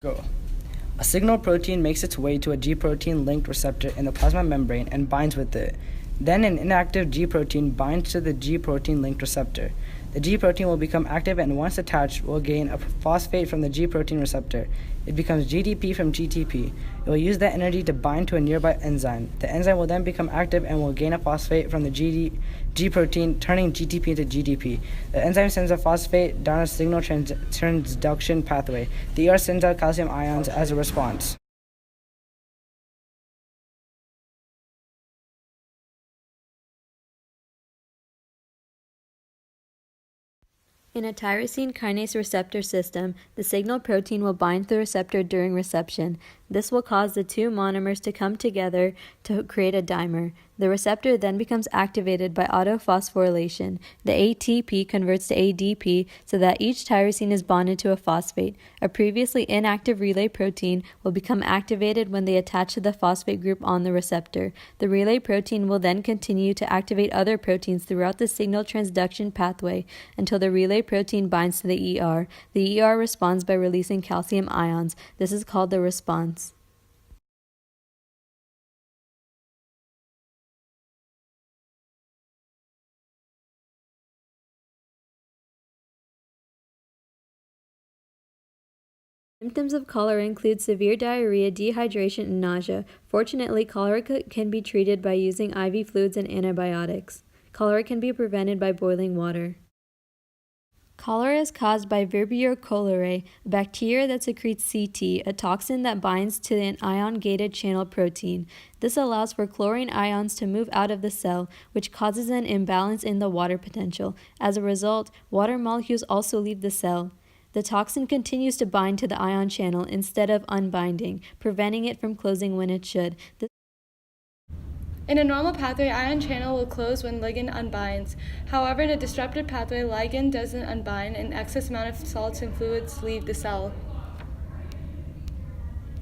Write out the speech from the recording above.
Go. A signal protein makes its way to a G protein linked receptor in the plasma membrane and binds with it. Then an inactive G protein binds to the G protein linked receptor. The G protein will become active and once attached will gain a phosphate from the G protein receptor. It becomes GDP from GTP. It will use that energy to bind to a nearby enzyme. The enzyme will then become active and will gain a phosphate from the G protein, turning GTP into GDP. The enzyme sends a phosphate down a signal transduction pathway. The ER sends out calcium ions as a response. In a tyrosine kinase receptor system, the signal protein will bind the receptor during reception. This will cause the two monomers to come together to create a dimer. The receptor then becomes activated by autophosphorylation. The ATP converts to ADP so that each tyrosine is bonded to a phosphate. A previously inactive relay protein will become activated when they attach to the phosphate group on the receptor. The relay protein will then continue to activate other proteins throughout the signal transduction pathway until the relay protein binds to the ER. The ER responds by releasing calcium ions. This is called the response. Symptoms of cholera include severe diarrhea, dehydration, and nausea. Fortunately, cholera can be treated by using IV fluids and antibiotics. Cholera can be prevented by boiling water. Cholera is caused by Vibrio cholerae, a bacteria that secretes CT, a toxin that binds to an ion-gated channel protein. This allows for chlorine ions to move out of the cell, which causes an imbalance in the water potential. As a result, water molecules also leave the cell. The toxin continues to bind to the ion channel instead of unbinding, preventing it from closing when it should. In a normal pathway, ion channel will close when ligand unbinds. However, in a disrupted pathway, ligand doesn't unbind and excess amount of salts and fluids leave the cell.